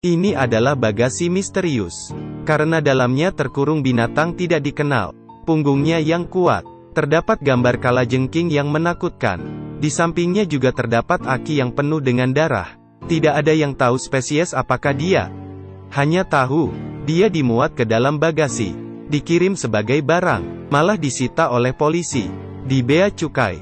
Ini adalah bagasi misterius. Karena dalamnya terkurung binatang tidak dikenal. Punggungnya yang kuat. Terdapat gambar kalajengking yang menakutkan. Di sampingnya juga terdapat aki yang penuh dengan darah. Tidak ada yang tahu spesies apakah dia. Hanya tahu, dia dimuat ke dalam bagasi. Dikirim sebagai barang. Malah disita oleh polisi. Di bea cukai.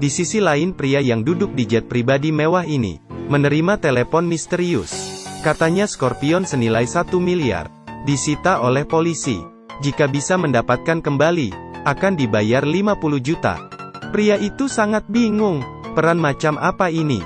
Di sisi lain pria yang duduk di jet pribadi mewah ini, menerima telepon misterius. Katanya Scorpion senilai 1 miliar. Disita oleh polisi. Jika bisa mendapatkan kembali, akan dibayar 50 juta. Pria itu sangat bingung, peran macam apa ini?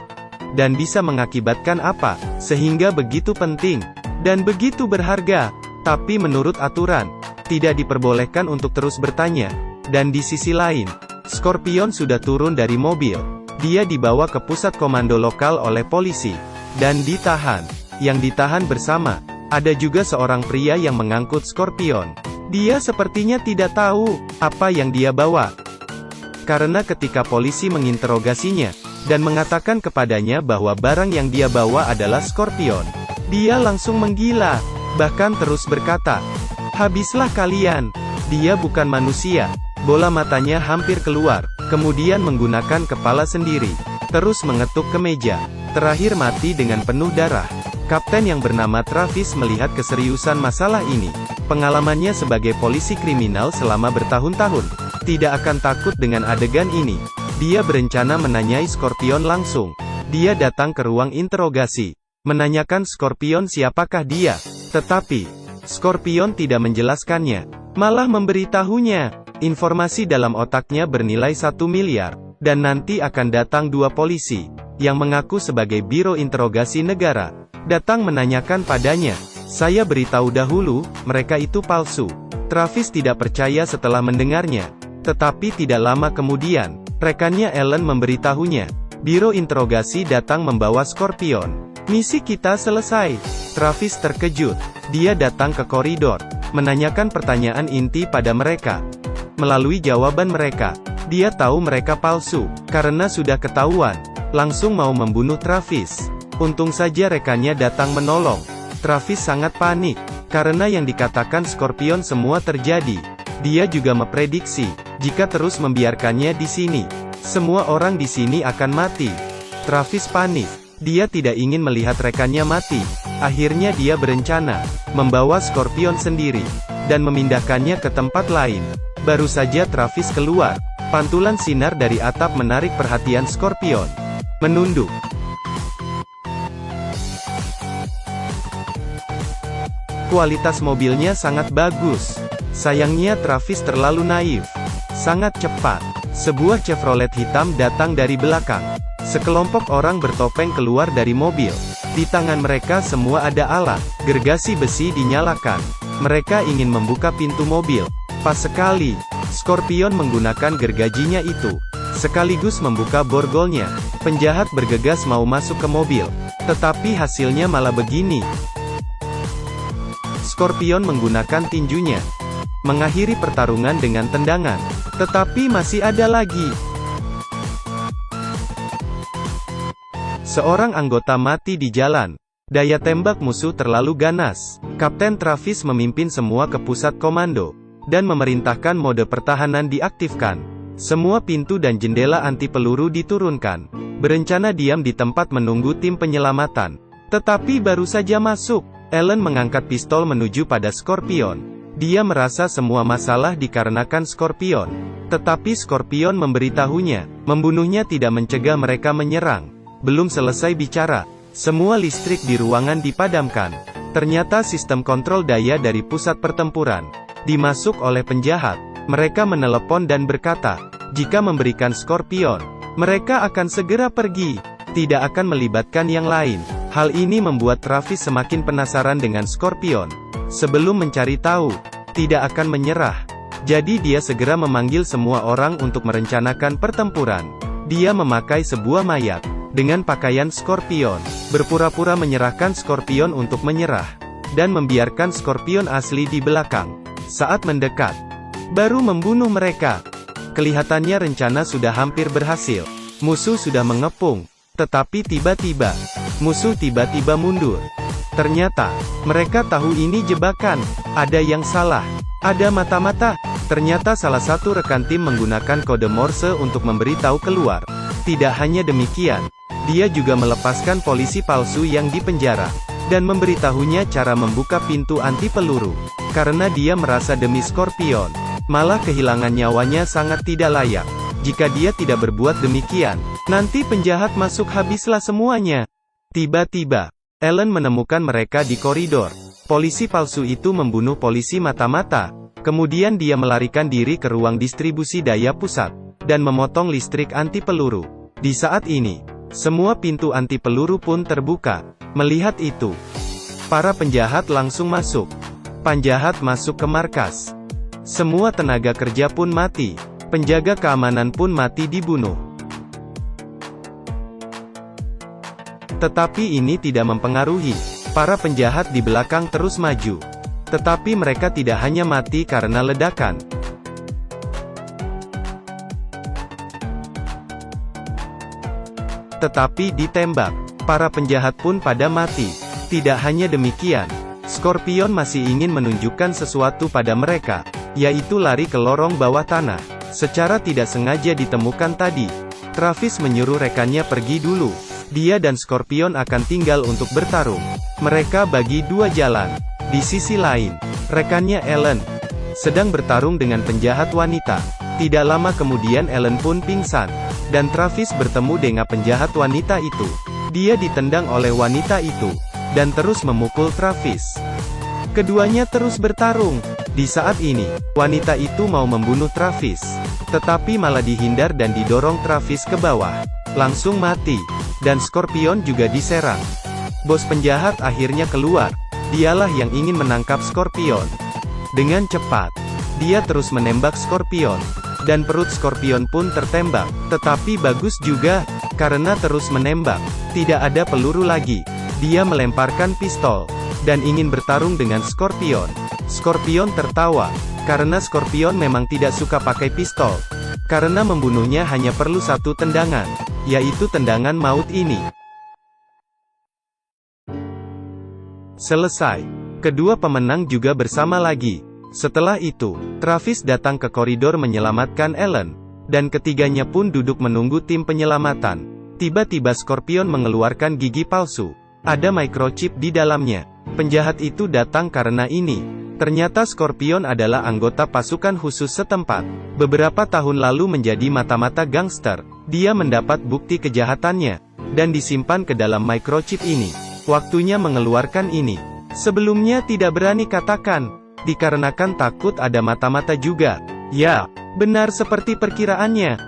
Dan bisa mengakibatkan apa, sehingga begitu penting, dan begitu berharga. Tapi menurut aturan, tidak diperbolehkan untuk terus bertanya. Dan di sisi lain, Scorpion sudah turun dari mobil. Dia dibawa ke pusat komando lokal oleh polisi. Dan ditahan. Yang ditahan bersama, ada juga seorang pria yang mengangkut Scorpion. Dia sepertinya tidak tahu, apa yang dia bawa. Karena ketika polisi menginterogasinya, dan mengatakan kepadanya bahwa barang yang dia bawa adalah Scorpion, dia langsung menggila, bahkan terus berkata, "Habislah kalian, dia bukan manusia." Bola matanya hampir keluar, kemudian menggunakan kepala sendiri, terus mengetuk ke meja, terakhir mati dengan penuh darah. Kapten yang bernama Travis melihat keseriusan masalah ini. Pengalamannya sebagai polisi kriminal selama bertahun-tahun, tidak akan takut dengan adegan ini. Dia berencana menanyai Scorpion langsung. Dia datang ke ruang interogasi, menanyakan Scorpion siapakah dia. Tetapi, Scorpion tidak menjelaskannya, malah memberitahunya, informasi dalam otaknya bernilai 1 miliar, dan nanti akan datang 2 polisi, yang mengaku sebagai biro interogasi negara. Datang menanyakan padanya. Saya beritahu dahulu, mereka itu palsu. Travis tidak percaya setelah mendengarnya. Tetapi tidak lama kemudian, rekannya Ellen memberitahunya. Biro interogasi datang membawa Scorpion. Misi kita selesai. Travis terkejut. Dia datang ke koridor, menanyakan pertanyaan inti pada mereka. Melalui jawaban mereka, dia tahu mereka palsu, karena sudah ketahuan. Langsung mau membunuh Travis. Untung saja rekannya datang menolong. Travis sangat panik, karena yang dikatakan Scorpion semua terjadi. Dia juga memprediksi, jika terus membiarkannya di sini, semua orang di sini akan mati. Travis panik. Dia tidak ingin melihat rekannya mati. Akhirnya dia berencana, membawa Scorpion sendiri, dan memindahkannya ke tempat lain. Baru saja Travis keluar, pantulan sinar dari atap menarik perhatian Scorpion. Menunduk. Kualitas mobilnya sangat bagus. Sayangnya Travis terlalu naif. Sangat cepat. Sebuah Chevrolet hitam datang dari belakang. Sekelompok orang bertopeng keluar dari mobil. Di tangan mereka semua ada alat. Gergasi besi dinyalakan. Mereka ingin membuka pintu mobil. Pas sekali, Scorpion menggunakan gergajinya itu, sekaligus membuka borgolnya. Penjahat bergegas mau masuk ke mobil. Tetapi hasilnya malah begini. Scorpion menggunakan tinjunya, mengakhiri pertarungan dengan tendangan. Tetapi masih ada lagi. Seorang anggota mati di jalan. Daya tembak musuh terlalu ganas. Kapten Travis memimpin semua ke pusat komando, dan memerintahkan mode pertahanan diaktifkan. Semua pintu dan jendela anti peluru diturunkan. Berencana diam di tempat menunggu tim penyelamatan. Tetapi baru saja masuk, Ellen mengangkat pistol menuju pada Scorpion. Dia merasa semua masalah dikarenakan Scorpion. Tetapi Scorpion memberitahunya, membunuhnya tidak mencegah mereka menyerang. Belum selesai bicara, semua listrik di ruangan dipadamkan. Ternyata sistem kontrol daya dari pusat pertempuran dimasuk oleh penjahat. Mereka menelepon dan berkata, jika memberikan Scorpion, mereka akan segera pergi, tidak akan melibatkan yang lain. Hal ini membuat Travis semakin penasaran dengan Scorpion. Sebelum mencari tahu, tidak akan menyerah. Jadi dia segera memanggil semua orang untuk merencanakan pertempuran. Dia memakai sebuah mayat, dengan pakaian Scorpion, berpura-pura menyerahkan Scorpion untuk menyerah, dan membiarkan Scorpion asli di belakang. Saat mendekat, baru membunuh mereka. Kelihatannya rencana sudah hampir berhasil. Musuh sudah mengepung. Tetapi tiba-tiba, musuh tiba-tiba mundur. Ternyata, mereka tahu ini jebakan. Ada yang salah. Ada mata-mata. Ternyata salah satu rekan tim menggunakan kode Morse untuk memberitahu keluar. Tidak hanya demikian, dia juga melepaskan polisi palsu yang dipenjara, dan memberitahunya cara membuka pintu anti peluru. Karena dia merasa demi Scorpion, malah kehilangan nyawanya sangat tidak layak. Jika dia tidak berbuat demikian, nanti penjahat masuk habislah semuanya. Tiba-tiba, Ellen menemukan mereka di koridor. Polisi palsu itu membunuh polisi mata-mata. Kemudian dia melarikan diri ke ruang distribusi daya pusat, dan memotong listrik anti peluru. Di saat ini, semua pintu anti peluru pun terbuka. Melihat itu, para penjahat langsung masuk. Penjahat masuk ke markas. Semua tenaga kerja pun mati. Penjaga keamanan pun mati dibunuh. Tetapi ini tidak mempengaruhi. Para penjahat di belakang terus maju. Tetapi mereka tidak hanya mati karena ledakan. Tetapi ditembak. Para penjahat pun pada mati. Tidak hanya demikian, Scorpion masih ingin menunjukkan sesuatu pada mereka, yaitu lari ke lorong bawah tanah. Secara tidak sengaja ditemukan tadi. Travis menyuruh rekannya pergi dulu. Dia dan Scorpion akan tinggal untuk bertarung. Mereka bagi dua jalan. Di sisi lain, rekannya Ellen sedang bertarung dengan penjahat wanita. Tidak lama kemudian Ellen pun pingsan, dan Travis bertemu dengan penjahat wanita itu. Dia ditendang oleh wanita itu, dan terus memukul Travis. Keduanya terus bertarung. Di saat ini, wanita itu mau membunuh Travis, tetapi malah dihindar dan didorong Travis ke bawah. Langsung mati. Dan Scorpion juga diserang. Bos penjahat akhirnya keluar. Dialah yang ingin menangkap Scorpion. Dengan cepat, dia terus menembak Scorpion. Dan perut Scorpion pun tertembak. Tetapi bagus juga, karena terus menembak. Tidak ada peluru lagi. Dia melemparkan pistol, dan ingin bertarung dengan Scorpion. Scorpion tertawa, karena Scorpion memang tidak suka pakai pistol. Karena membunuhnya hanya perlu satu tendangan, yaitu tendangan maut ini. Selesai. Kedua pemenang juga bersama lagi. Setelah itu, Travis datang ke koridor menyelamatkan Ellen, dan ketiganya pun duduk menunggu tim penyelamatan. Tiba-tiba Scorpion mengeluarkan gigi palsu. Ada microchip di dalamnya. Penjahat itu datang karena ini. Ternyata Scorpion adalah anggota pasukan khusus setempat. Beberapa tahun lalu menjadi mata-mata gangster. Dia mendapat bukti kejahatannya, dan disimpan ke dalam microchip ini. Waktunya mengeluarkan ini. Sebelumnya tidak berani katakan, dikarenakan takut ada mata-mata juga. Ya, benar seperti perkiraannya.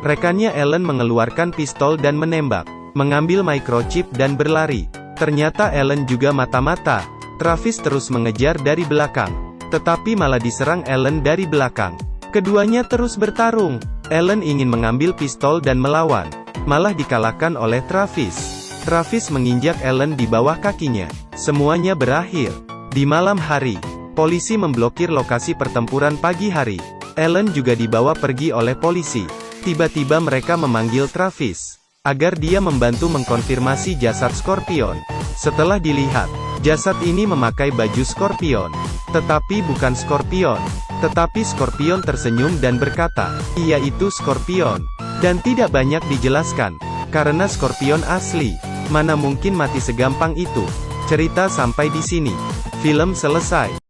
Rekannya Ellen mengeluarkan pistol dan menembak, mengambil microchip dan berlari. Ternyata Ellen juga mata-mata. Travis terus mengejar dari belakang, tetapi malah diserang Ellen dari belakang. Keduanya terus bertarung. Ellen ingin mengambil pistol dan melawan, malah dikalahkan oleh Travis. Travis menginjak Ellen di bawah kakinya. Semuanya berakhir. Di malam hari, polisi memblokir lokasi pertempuran pagi hari. Ellen juga dibawa pergi oleh polisi. Tiba-tiba mereka memanggil Travis, agar dia membantu mengkonfirmasi jasad Scorpion. Setelah dilihat, jasad ini memakai baju Scorpion, tetapi bukan Scorpion. Tetapi Scorpion tersenyum dan berkata, "Ia itu Scorpion." Dan tidak banyak dijelaskan, karena Scorpion asli. Mana mungkin mati segampang itu. Cerita sampai di sini. Film selesai.